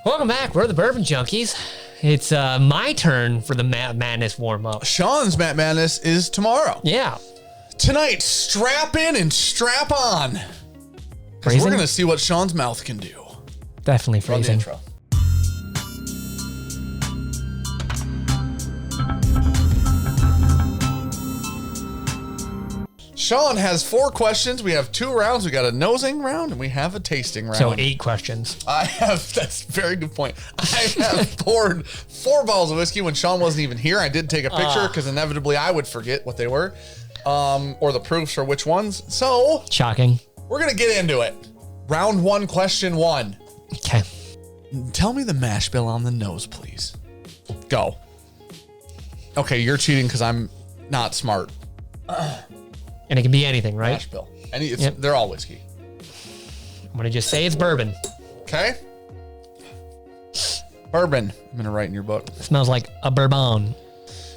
Welcome back. We're the Bourbon Junkies. It's my turn for the Madness warm-up. Sean's Matt Madness is tomorrow. Yeah. Tonight, strap in and strap on. Because we're going to see what Sean's mouth can do. Definitely freezing. Run the intro. Sean has 4 questions. We have 2 rounds. We got a nosing round and we have a tasting round. So 8 questions. That's a very good point. I have poured 4 bottles of whiskey when Sean wasn't even here. I did take a picture because inevitably I would forget what they were, or the proofs for which ones. So shocking. We're going to get into it. Round 1, question 1. Okay. Tell me the mash bill on the nose, please. Go. Okay, you're cheating because I'm not smart. And it can be anything, right? Mash bill. They're all whiskey. I'm going to just say it's bourbon. Okay. Bourbon. I'm going to write in your book. It smells like a bourbon.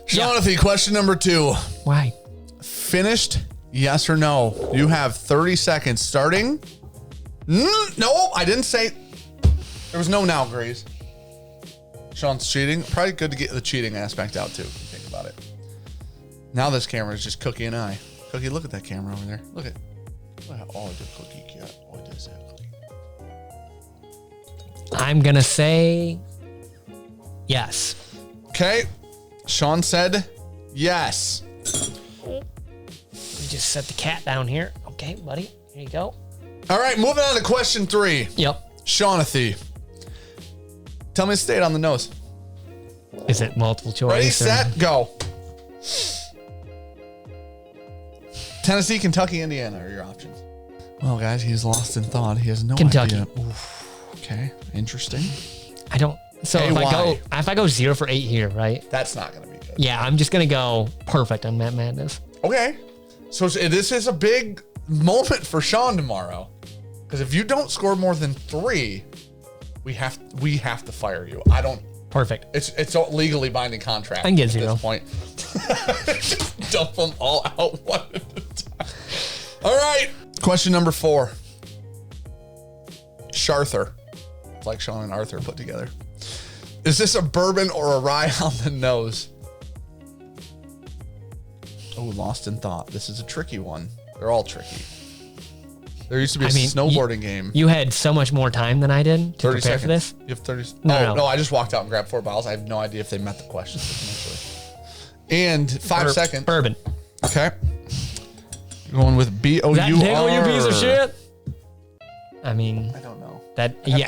Jonathan, question number 2. Why? Finished, yes or no? You have 30 seconds starting. No, I didn't say. There was no now, Grace. Sean's cheating. Probably good to get the cheating aspect out, too, if you think about it. Now this camera is just Cookie and I. Cookie, look at that camera over there. Look at all I did, Cookie. Yeah, all I did is that, Cookie. I'm going to say yes. Okay. Sean said yes. We just set the cat down here. Okay, buddy. Here you go. All right, moving on to question 3. Yep. Shaughnessy. Tell me the state on the nose. Is it multiple choice? Ready, set, go. Tennessee, Kentucky, Indiana are your options. Well, guys, he's lost in thought. He has no Kentucky. idea. Oof. Okay, interesting. I don't. So if I go 0 for 8 here, right? That's not going to be good. Yeah, I'm just going to go perfect on Matt Madness. Okay. So this is a big moment for Sean tomorrow. Because if you don't score more than 3, we have to fire you. I don't. Perfect. It's a legally binding contract. I can get at 0. this point. Just dump them all out one at a time. All right. Question number 4. Sharther. It's like Sean and Arthur put together. Is this a bourbon or a rye on the nose? Oh, lost in thought. This is a tricky one. They're all tricky. There used to be a snowboarding game. You had so much more time than I did to 30 prepare seconds. for this. You have 30. No. I just walked out and grabbed 4 bottles. I have no idea if they met the questions initially. And 5 seconds. Bourbon. Okay. You're going with B-O-U-R. That tickle, you piece of shit? I mean, I don't know.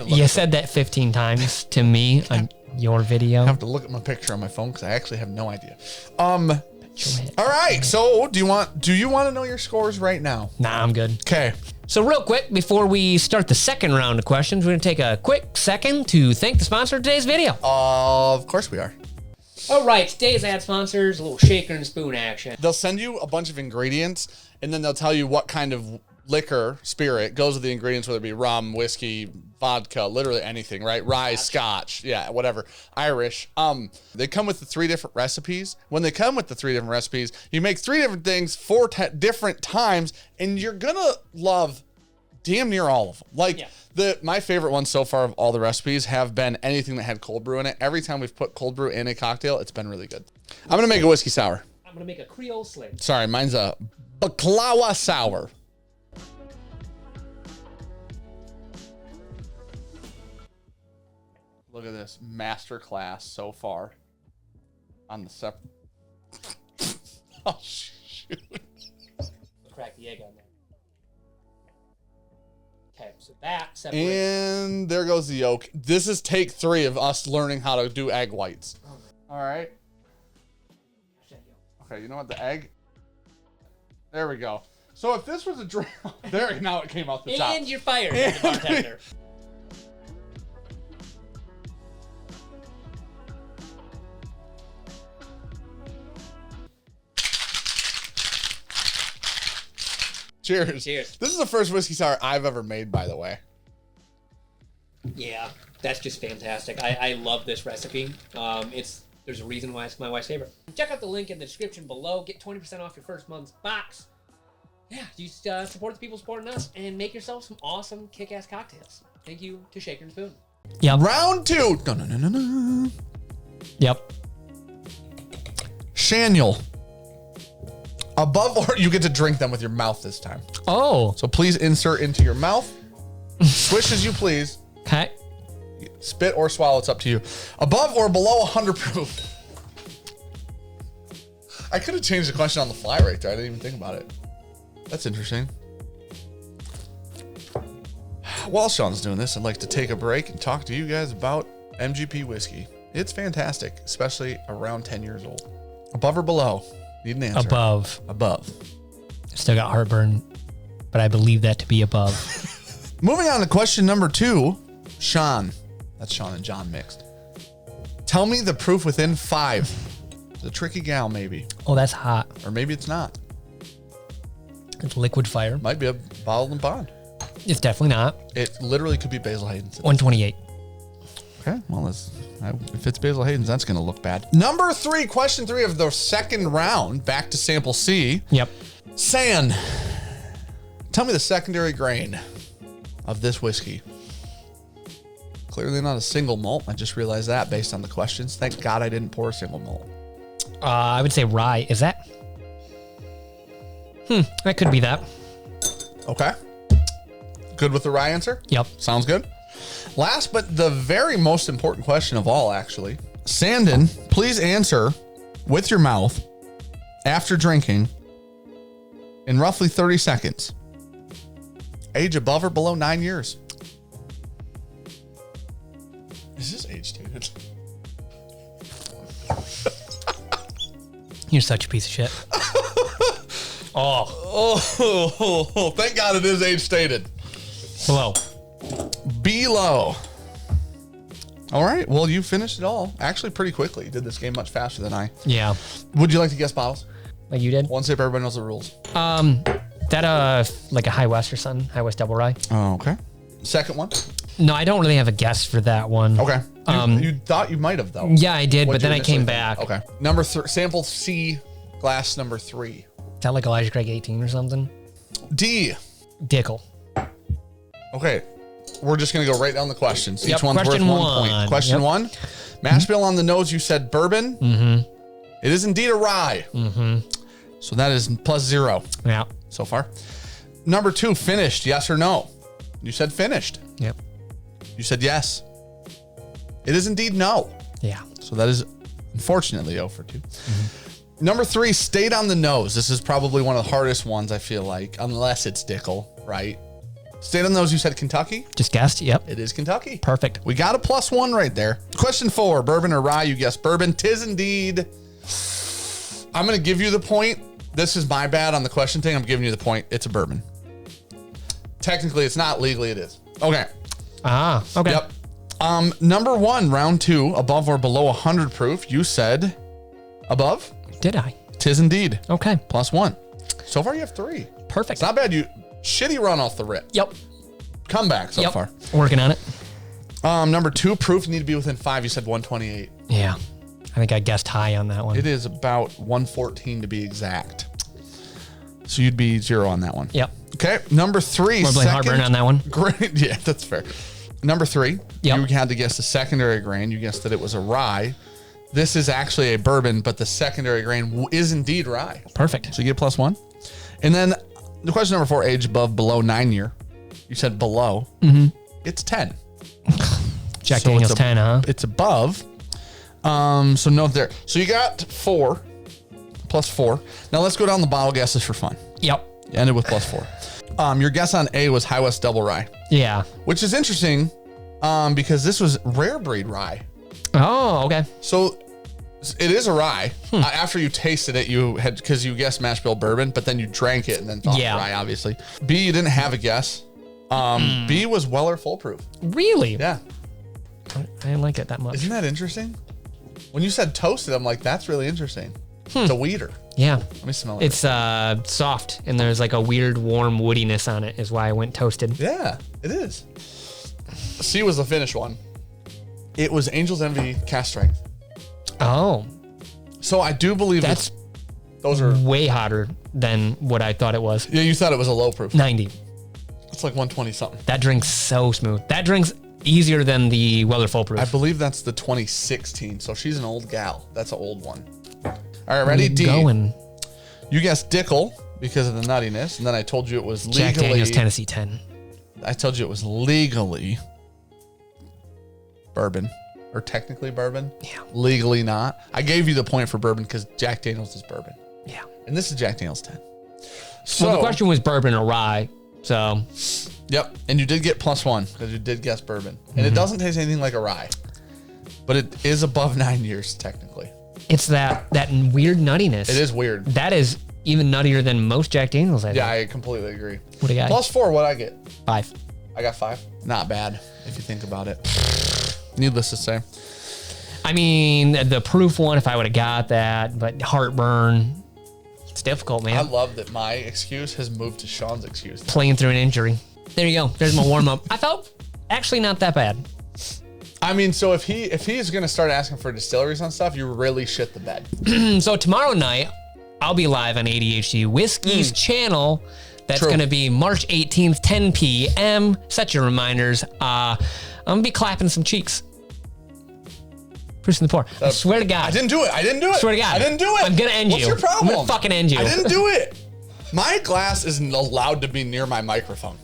You said that 15 times to me on your video. I have to look at my picture on my phone because I actually have no idea. All right. So do you want to know your scores right now? Nah, I'm good. Okay. So real quick, before we start the second round of questions, we're going to take a quick second to thank the sponsor of today's video. Of course we are. All right, today's ad sponsors, a little shaker and spoon action. They'll send you a bunch of ingredients, and then they'll tell you what kind of liquor, spirit, goes with the ingredients, whether it be rum, whiskey, vodka, literally anything, right? Rye, scotch, yeah, whatever, Irish. They come with the 3 different recipes. When they come with the 3 different recipes, you make 3 different things 4 different times, and you're gonna love damn near all of them. Like, my favorite ones so far of all the recipes have been anything that had cold brew in it. Every time we've put cold brew in a cocktail, it's been really good. I'm gonna make a whiskey sour. I'm going to make a Creole Slim. Sorry, mine's a baklava sour. Look at this masterclass so far on the Oh, shoot. Crack the egg on there. Okay, so that separates. And there goes the yolk. This is take 3 of us learning how to do egg whites. All right. Okay, you know what? The egg. There we go. So if this was a drink, there, now it came out the top. And you're fired, the bartender. Cheers. Cheers. This is the first whiskey sour I've ever made, by the way. Yeah, that's just fantastic. I love this recipe. There's a reason why it's my wife's favorite. Check out the link in the description below. Get 20% off your first month's box. Yeah, you support the people supporting us and make yourself some awesome kick-ass cocktails. Thank you to Shaker and Spoon. Yep. Round 2. No. Yep. Shaniel. Above or you get to drink them with your mouth this time. Oh. So please insert into your mouth. Swish as you please. Okay. Spit or swallow, it's up to you. Above or below 100 proof. I could have changed the question on the fly right there. I didn't even think about it. That's interesting. While Sean's doing this, I'd like to take a break and talk to you guys about MGP whiskey. It's fantastic, especially around 10 years old. Above or below? Need an answer. Above. Above. Still got heartburn, but I believe that to be above. Moving on to question number 2. Sean. That's Sean and John mixed. Tell me the proof within 5. It's a tricky gal, maybe. Oh, that's hot. Or maybe it's not. It's liquid fire. Might be a bottled and bond. It's definitely not. It literally could be Basil Hayden's. 128. Okay, well, if it's Basil Hayden's, that's going to look bad. Number 3, question 3 of the second round, back to sample C. Yep. San, tell me the secondary grain of this whiskey. Clearly not a single malt. I just realized that based on the questions. Thank God I didn't pour a single malt. I would say rye. Is that? That could be that. Okay. Good with the rye answer? Yep. Sounds good. Last but the very most important question of all, actually. Sandon, please answer with your mouth after drinking in roughly 30 seconds. Age above or below 9 years. Is this age stated? You're such a piece of shit. Oh, thank God it is age stated. Below. Below. All right. Well, you finished it all actually pretty quickly. You did this game much faster than I. Yeah. Would you like to guess bottles? Like you did? One sip, everybody knows the rules. That like a High West or something. High West double rye. Oh, okay. Second one. No, I don't really have a guess for that one. Okay. You thought you might have though. Yeah, I did, What'd but then you I came initially back. think? Okay. Number 3, sample C, glass number 3. Is that like Elijah Craig 18 or something? D. Dickel. Okay. We're just going to go right down the questions. Each Yep, one's worth question 1 one. point. Question Yep. 1. Mash bill on the nose, you said bourbon. Mm-hmm. It is indeed a rye. Mm-hmm. So that is +0 Yeah. so far. Number 2, finished, yes or no? You said finished. Yep. You said yes. It is indeed no. Yeah. So that is unfortunately 0 for 2. Mm-hmm. Number 3, stayed on the nose. This is probably one of the hardest ones, I feel like, unless it's Dickel, right? Stayed on the nose, you said Kentucky? Just guessed. Yep. It is Kentucky. Perfect. We got a +1 right there. Question 4, bourbon or rye? You guessed bourbon. Tis indeed. I'm going to give you the point. This is my bad on the question thing. I'm giving you the point. It's a bourbon. Technically, it's not. Legally, it is. Okay. Ah, okay. Yep. Number 1, round 2, above or below 100 proof. You said above. Did I? Tis indeed. Okay. +1. So far, you have 3. Perfect. It's not bad. You shitty run off the rip. Yep. Comeback so far. Working on it. Number 2, proof need to be within 5. You said 128. Yeah. I think I guessed high on that one. It is about 114 to be exact. So you'd be 0 on that one. Yep. Okay. Number 3. More blame heartburn on that one. Great. Yeah, that's fair. Number 3. Yep. You had to guess the secondary grain. You guessed that it was a rye. This is actually a bourbon, but the secondary grain is indeed rye. Perfect. So you get +1. And then the question number 4, age above, below 9 year. You said below. Mm-hmm. It's 10. Jack So Daniels it's 10, huh? It's above. So note there. So you got 4 +4. Now let's go down the bottle guesses for fun. Yep. You ended with +4. Your guess on A was High West Double Rye, Yeah. which is interesting because this was rare breed rye. Oh, okay. So it is a rye. After you tasted it, you had, because you guessed mash bill bourbon, but then you drank it and then thought rye, obviously. B, you didn't have a guess. B was Weller Full Proof. Really? Yeah. I didn't like it that much. Isn't that interesting? When you said toasted, I'm like, that's really interesting. It's a weeder. Yeah. Let me smell it. It's soft, and there's like a weird warm woodiness on it is why I went toasted. Yeah, it is. C was the finish one. It was Angel's Envy cast strength. Oh. So I do believe That's those are way hotter than what I thought it was. Yeah, you thought it was a low proof. 90. It's like 120 something. That drink's so smooth. That drink's easier than the Weather Foolproof. I believe that's the 2016. So she's an old gal. That's an old one. All right, ready? D. Going. You guessed Dickel because of the nuttiness, and then I told you it was legally. Jack Daniel's Tennessee 10. I told you it was legally bourbon, or technically bourbon. Yeah. Legally not. I gave you the point for bourbon because Jack Daniel's is bourbon. Yeah. And this is Jack Daniel's 10. So Well, the question was bourbon or rye. So, Yep. And you did get +1 because you did guess bourbon. And it doesn't taste anything like a rye. But it is above 9 years, technically. it's that weird nuttiness. It is weird. That is even nuttier than most Jack Daniels, I think. Yeah, I completely agree. What do you got? +4, what'd I get? 5. I got 5. Not bad, if you think about it. Needless to say. I mean, the proof one, if I would have got that, but heartburn, it's difficult, man. I love that my excuse has moved to Sean's excuse. Playing through an injury. There you go. There's my warm up. I felt actually not that bad. I mean, so if he's gonna start asking for distilleries on stuff, you really shit the bed. So tomorrow night, I'll be live on ADHD Whiskey's channel. That's True. going to be March 18th, 10 p.m. Set your reminders. I'm going to be clapping some cheeks. Pushing the pour. I swear to God. I didn't do it. Swear to God. I didn't do it. I'm going to end What's you. your problem? I'm going to fucking end you. I didn't do it. My glass isn't allowed to be near my microphone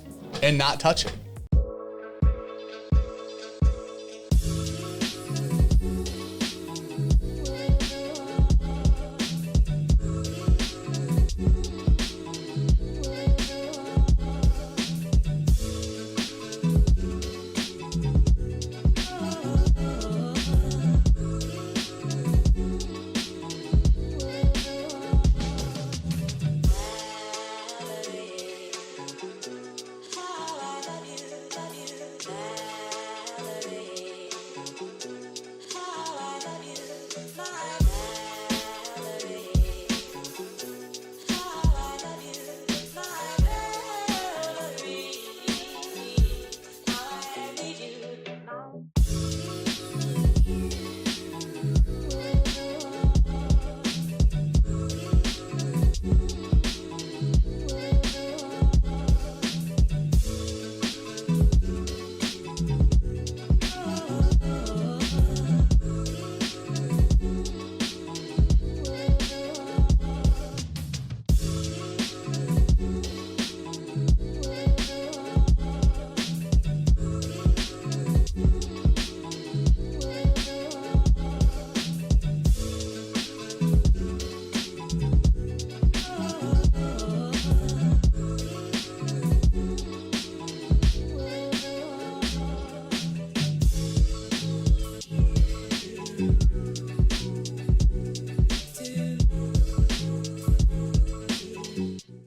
and not touch it.